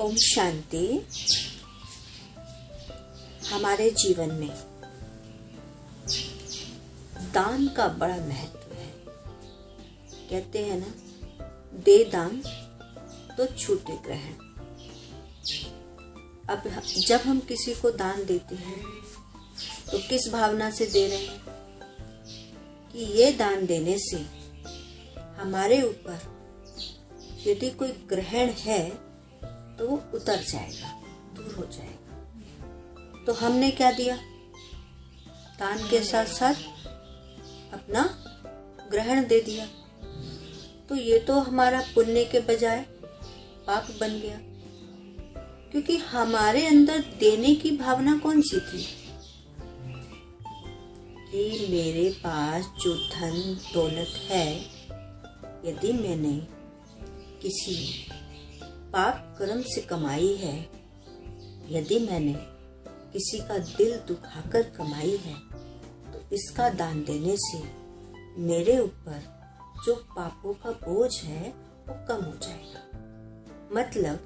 ओम शांति। हमारे जीवन में दान का बड़ा महत्व है। कहते हैं ना, दे दान तो छूटे ग्रहण। अब जब हम किसी को दान देते हैं तो किस भावना से दे रहे हैं कि ये दान देने से हमारे ऊपर यदि कोई ग्रहण है तो वो उतर जाएगा, दूर हो जाएगा। तो हमने क्या दिया? दान के साथ साथ अपना ग्रहण दे दिया। तो ये तो हमारा पुण्य के बजाय पाप बन गया, क्योंकि हमारे अंदर देने की भावना कौन सी थी कि मेरे पास जो धन दौलत है, यदि मैंने किसी पाप कर्म से कमाई है, यदि मैंने किसी का दिल दुखाकर कमाई है, तो इसका दान देने से मेरे ऊपर जो पापों का बोझ है वो कम हो जाएगा। मतलब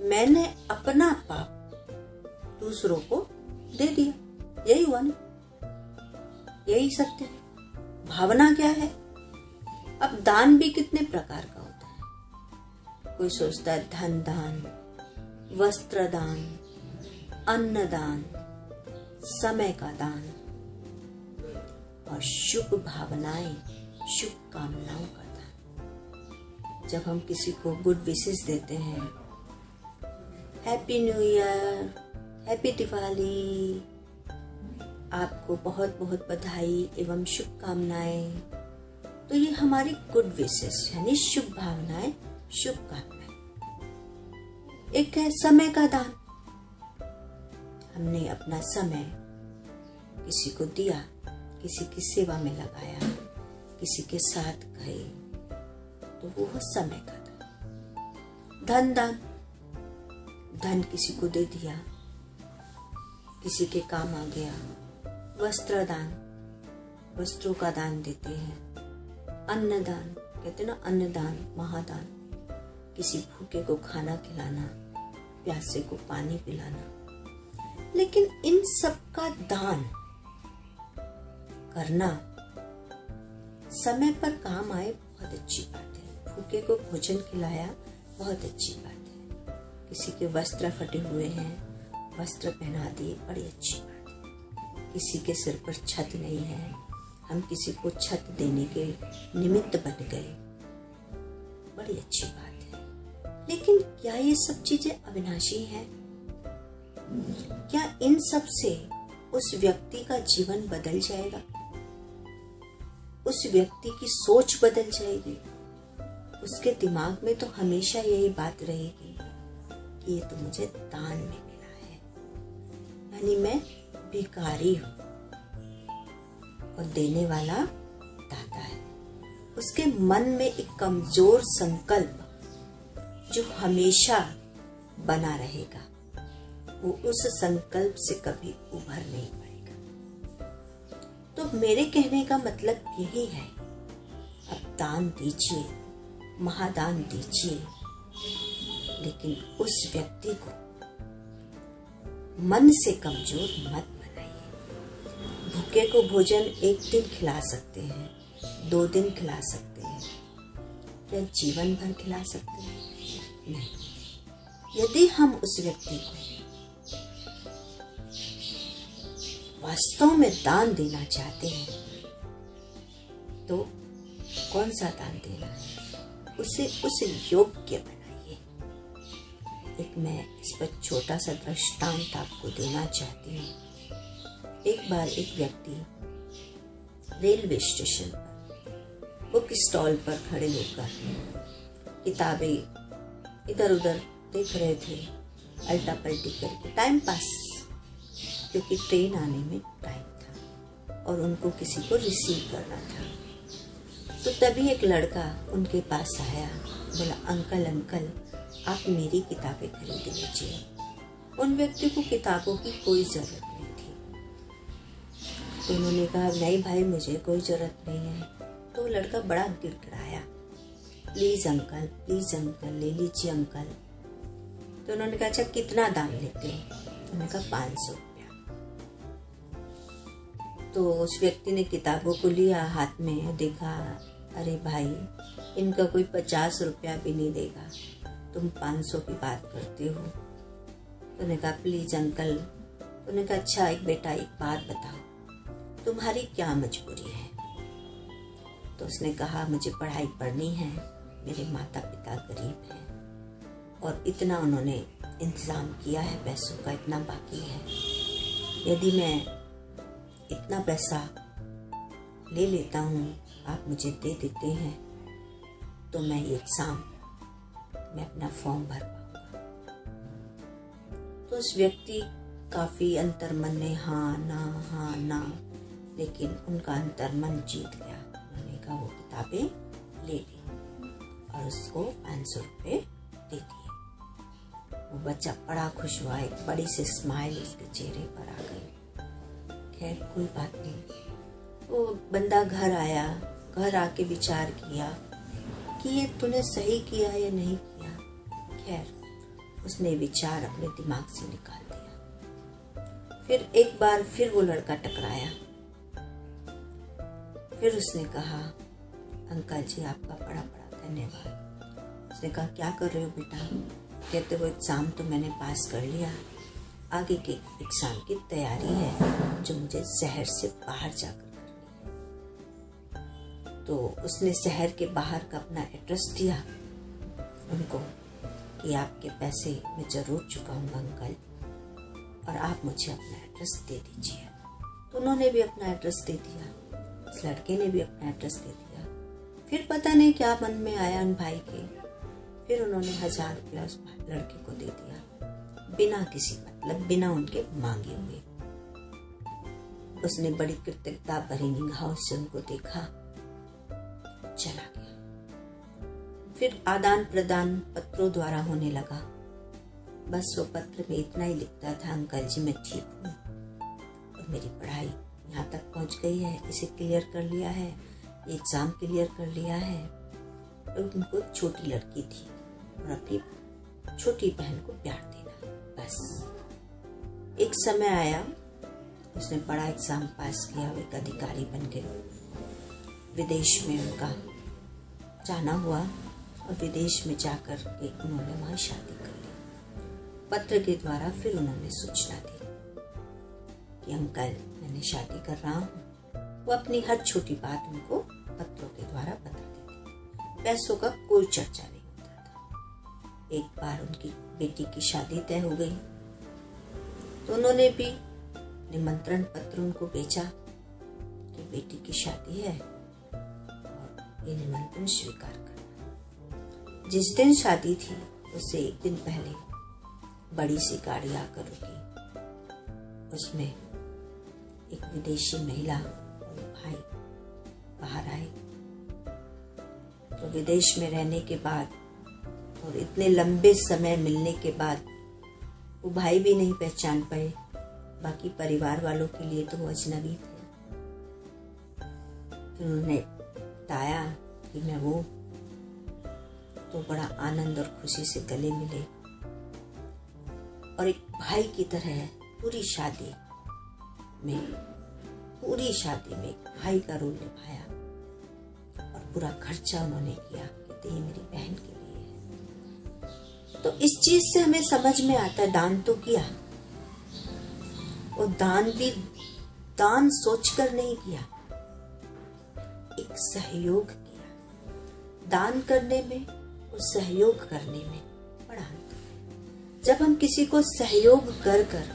मैंने अपना पाप दूसरों को दे दिया। यही हुआ ना, यही सत्य है। भावना क्या है? अब दान भी कितने प्रकार का होता है। कोई सोचता है धन दान, वस्त्र दान, अन्न दान, समय का दान और शुभ भावनाएं, शुभ कामनाओं का दान। जब हम किसी को गुड विशेस देते हैं, happy new year, happy Diwali, आपको बहुत बहुत बधाई एवं शुभकामनाएं, तो ये हमारी गुड विशेस यानी शुभ भावनाएं, शुभ कामनाएं। एक है समय का दान। हमने अपना समय किसी को दिया, किसी की सेवा में लगाया, किसी के साथ गए, तो वो है समय का दान। धन दान, धन किसी को दे दिया, किसी के काम आ गया। वस्त्र दान, वस्त्रों का दान देते हैं। अन्न दान, कहते हैं ना, अन्नदान महादान, किसी भूखे को खाना खिलाना, प्यासे को पानी पिलाना। लेकिन इन सब का दान करना समय पर काम आए, बहुत अच्छी बात है। भूखे को भोजन खिलाया, बहुत अच्छी बात है। किसी के वस्त्र फटे हुए हैं, वस्त्र पहना दिए, बड़ी अच्छी बात है। किसी के सिर पर छत नहीं है, हम किसी को छत देने के निमित्त बन गए, बड़ी अच्छी बात है। लेकिन क्या ये सब चीजें अविनाशी हैं? क्या इन सब से उस व्यक्ति का जीवन बदल जाएगा? उस व्यक्ति की सोच बदल जाएगी? उसके दिमाग में तो हमेशा यही बात रहेगी कि ये तो मुझे दान में मिला है, यानी मैं भिखारी हूं और देने वाला दाता है। उसके मन में एक कमजोर संकल्प जो हमेशा बना रहेगा, वो उस संकल्प से कभी उभर नहीं पाएगा। तो मेरे कहने का मतलब यही है, अब दान दीजिए, महादान दीजिए, लेकिन उस व्यक्ति को मन से कमजोर मत बनाइए। भूखे को भोजन एक दिन खिला सकते हैं, 2 दिन खिला सकते हैं, क्या जीवन भर खिला सकते हैं? नहीं। यदि हम उस व्यक्ति को वास्तव में दान देना चाहते हैं, तो कौन सा दान देना है? उसे उस योग्य बनाइए। एक मैं इस पर छोटा सा दृष्टांत आपको देना चाहती हूँ। एक बार एक व्यक्ति रेलवे स्टेशन पर बुक स्टॉल पर खड़े होकर किताबें इधर उधर देख रहे थे, अल्टा पल्टी करके, टाइम पास, क्योंकि ट्रेन आने में टाइम था और उनको किसी को रिसीव करना था। तो तभी एक लड़का उनके पास आया, बोला, अंकल अंकल आप मेरी किताबें खरीद लीजिए। उन व्यक्ति को किताबों की कोई जरूरत नहीं थी। तो उन्होंने कहा, नहीं भाई मुझे कोई जरूरत नहीं है। तो लड़का बड़ा गिड़गिड़ाया, प्लीज अंकल ले लीजिए अंकल। तो उन्होंने कहा अच्छा कितना दान लेते हैं? उन्होंने कहा 500 रुपया। तो उस व्यक्ति ने किताबों को लिया हाथ में, देखा अरे भाई इनका कोई 50 रुपया भी नहीं देगा, तुम 500 की बात करते हो। तो उन्होंने कहा प्लीज अंकल। तो उन्होंने कहा अच्छा एक बेटा एक बात बताओ, तुम्हारी क्या मजबूरी है? तो उसने कहा मुझे पढ़ाई पढ़नी है, मेरे माता पिता गरीब हैं और इतना उन्होंने इंतज़ाम किया है पैसों का, इतना बाकी है। यदि मैं इतना पैसा ले लेता हूँ, आप मुझे दे देते हैं, तो मैं ये एग्ज़ाम मैं अपना फॉर्म भर पाऊँगा। तो उस व्यक्ति काफ़ी अंतर्मन में हाँ ना, लेकिन उनका अंतर्मन जीत गया। उन्होंने कहा वो किताबें ले ली और उसको 500 रुपये दे दिए। वो बच्चा बड़ा खुश हुआ, एक बड़ी सी स्माइल उसके चेहरे पर आ गई। खैर कोई बात नहीं। वो बंदा घर आया, घर आके विचार किया कि ये तूने सही किया या नहीं किया। खैर उसने विचार अपने दिमाग से निकाल दिया। फिर एक बार फिर वो लड़का टकराया। फिर उसने कहा अंकल जी आपका बड़ा बड़ा धन्यवाद। उसने कहा क्या कर रहे हो बेटा? कहते वो एग्ज़ाम तो मैंने पास कर लिया, आगे के एग्ज़ाम की तैयारी है जो मुझे शहर से बाहर जाकर करनी है। तो उसने शहर के बाहर का अपना एड्रेस दिया उनको कि आपके पैसे मैं ज़रूर चुकाऊंगा अंकल, और आप मुझे अपना एड्रेस दे दीजिए। तो उन्होंने भी अपना एड्रेस दे दिया, उस लड़के ने भी अपना एड्रेस दे दिया। फिर पता नहीं क्या मन में आया उन भाई के, फिर उन्होंने 1000 रुपया उस लड़के को दे दिया, बिना किसी मतलब, बिना उनके मांगे हुए। उसने बड़ी कृतज्ञता भरी निगाहों से उनको देखा, चला गया। फिर आदान प्रदान पत्रों द्वारा होने लगा। बस वो पत्र में इतना ही लिखता था अंकल जी मैं ठीक हूँ और मेरी पढ़ाई यहाँ तक पहुँच गई है, इसे क्लियर कर लिया है, ये एग्ज़ाम क्लियर कर लिया है। और उनको छोटी लड़की थी और अपनी छोटी बहन को प्यार देना। बस एक समय आया, उसने बड़ा एग्ज़ाम पास किया, एक अधिकारी बन गए। विदेश में उनका जाना हुआ और विदेश में जाकर के उन्होंने वहाँ शादी कर ली। पत्र के द्वारा फिर उन्होंने सूचना दी कि अंकल मैंने शादी कर रहा हूँ। वो अपनी हर छोटी बात उनको पत्रों के द्वारा बता देते। पैसों का कोई चर्चा नहीं होता था। एक बार उनकी बेटी की शादी तय हो गई तो उन्होंने भी निमंत्रण पत्र उनको भेजा कि बेटी की शादी है और ये निमंत्रण स्वीकार करना। जिस दिन शादी थी उससे एक दिन पहले बड़ी सी गाड़ी आकर रुकी। उसमें एक विदेशी महिला और भाई बाहर आए। तो विदेश में रहने के बाद और इतने लंबे समय मिलने के बाद वो भाई भी नहीं पहचान पाए, बाकी परिवार वालों के लिए तो वो अजनबी थे। तो उन्होंने बताया कि मैं वो, तो बड़ा आनंद और खुशी से गले मिले और एक भाई की तरह पूरी शादी में भाई का रोल निभाया और पूरा खर्चा उन्होंने किया। कहते ये मेरी बहन के लिए है। तो इस चीज से हमें समझ में आता है दान तो किया, और दान भी दान सोचकर नहीं किया, एक सहयोग किया। दान करने में और सहयोग करने में बड़ा अंतर है। जब हम किसी को सहयोग कर कर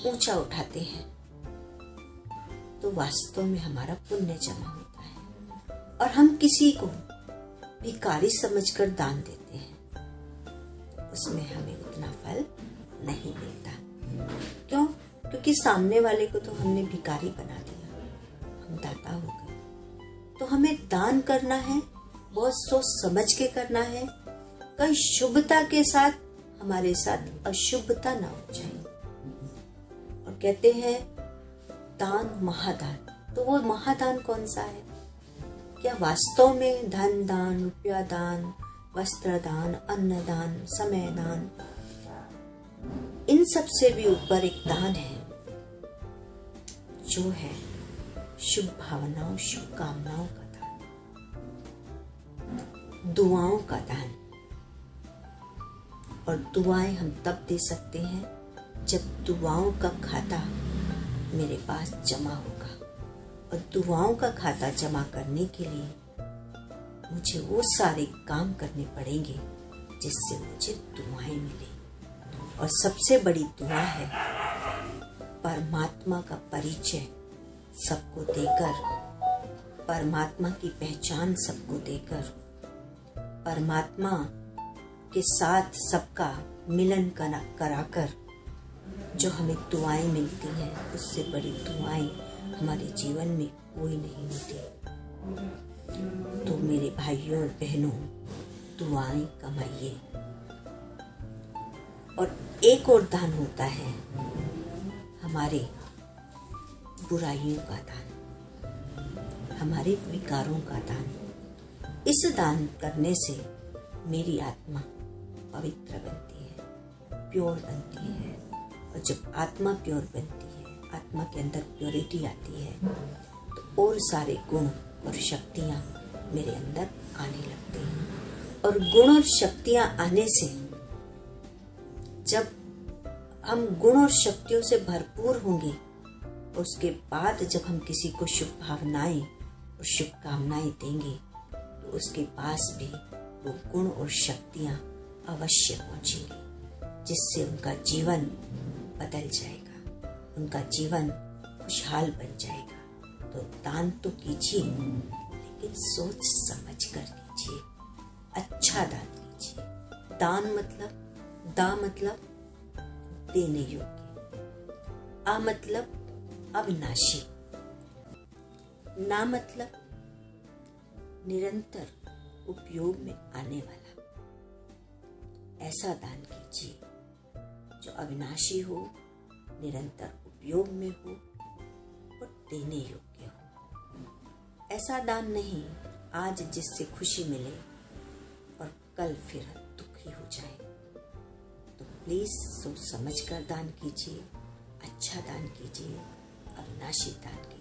ऊंचा उठाते हैं तो वास्तव में हमारा पुण्य जमा होता है, और हम किसी को भिखारी समझकर दान देते हैं तो उसमें हमें उतना फल नहीं मिलता। क्यों? क्योंकि सामने वाले को तो हमने भिखारी बना दिया, हम दाता हो गए। तो हमें दान करना है, बहुत सोच समझ के करना है, कहीं शुभता के साथ हमारे साथ अशुभता ना हो जाए। और कहते हैं दान महादान, तो वो महादान कौन सा है? क्या वास्तव में धन दान, रुपया दान, वस्त्र दान, अन्न दान, समय दान, इन सब से भी ऊपर एक दान है, जो है शुभ भावनाओं, शुभकामनाओं का दान, दुआओं का दान। और दुआएं हम तब दे सकते हैं जब दुआओं का खाता मेरे पास जमा होगा। और दुआओं का खाता जमा करने के लिए मुझे वो सारे काम करने पड़ेंगे जिससे मुझे दुआएं मिले। और सबसे बड़ी दुआ है परमात्मा का परिचय सबको देकर, परमात्मा की पहचान सबको देकर, परमात्मा के साथ सबका मिलन कराकर जो हमें दुआएं मिलती हैं, उससे बड़ी दुआएं हमारे जीवन में कोई नहीं होती। तो मेरे भाइयों और बहनों, दुआएं कमाइए। और एक और दान होता है हमारे बुराइयों का दान, हमारे विकारों का दान। इस दान करने से मेरी आत्मा पवित्र बनती है, प्योर बनती है। और जब आत्मा प्योर बनती है, आत्मा के अंदर प्योरिटी आती है, तो और सारे गुण और शक्तियाँ मेरे अंदर आने लगते हैं। और गुण और शक्तियाँ आने से, जब हम गुण और शक्तियों से भरपूर होंगे, उसके बाद जब हम किसी को शुभ भावनाएं और शुभकामनाएं देंगे, तो उसके पास भी वो गुण और शक्तियाँ अवश्य पहुँचेंगी, जिससे उनका जीवन बदल जाएगा, उनका जीवन खुशहाल बन जाएगा। तो दान तो कीजिए, लेकिन सोच समझ कर कीजिए, अच्छा दान कीजिए। दान मतलब, दा मतलब देने योग्य, आ मतलब अविनाशी, ना मतलब निरंतर उपयोग में आने वाला। ऐसा दान कीजिए जो अविनाशी हो, निरंतर उपयोग में हो और देने योग्य हो। ऐसा दान नहीं आज जिससे खुशी मिले और कल फिर दुखी हो जाए। तो प्लीज सोच समझ कर दान कीजिए, अच्छा दान कीजिए, अविनाशी दान कीजिए।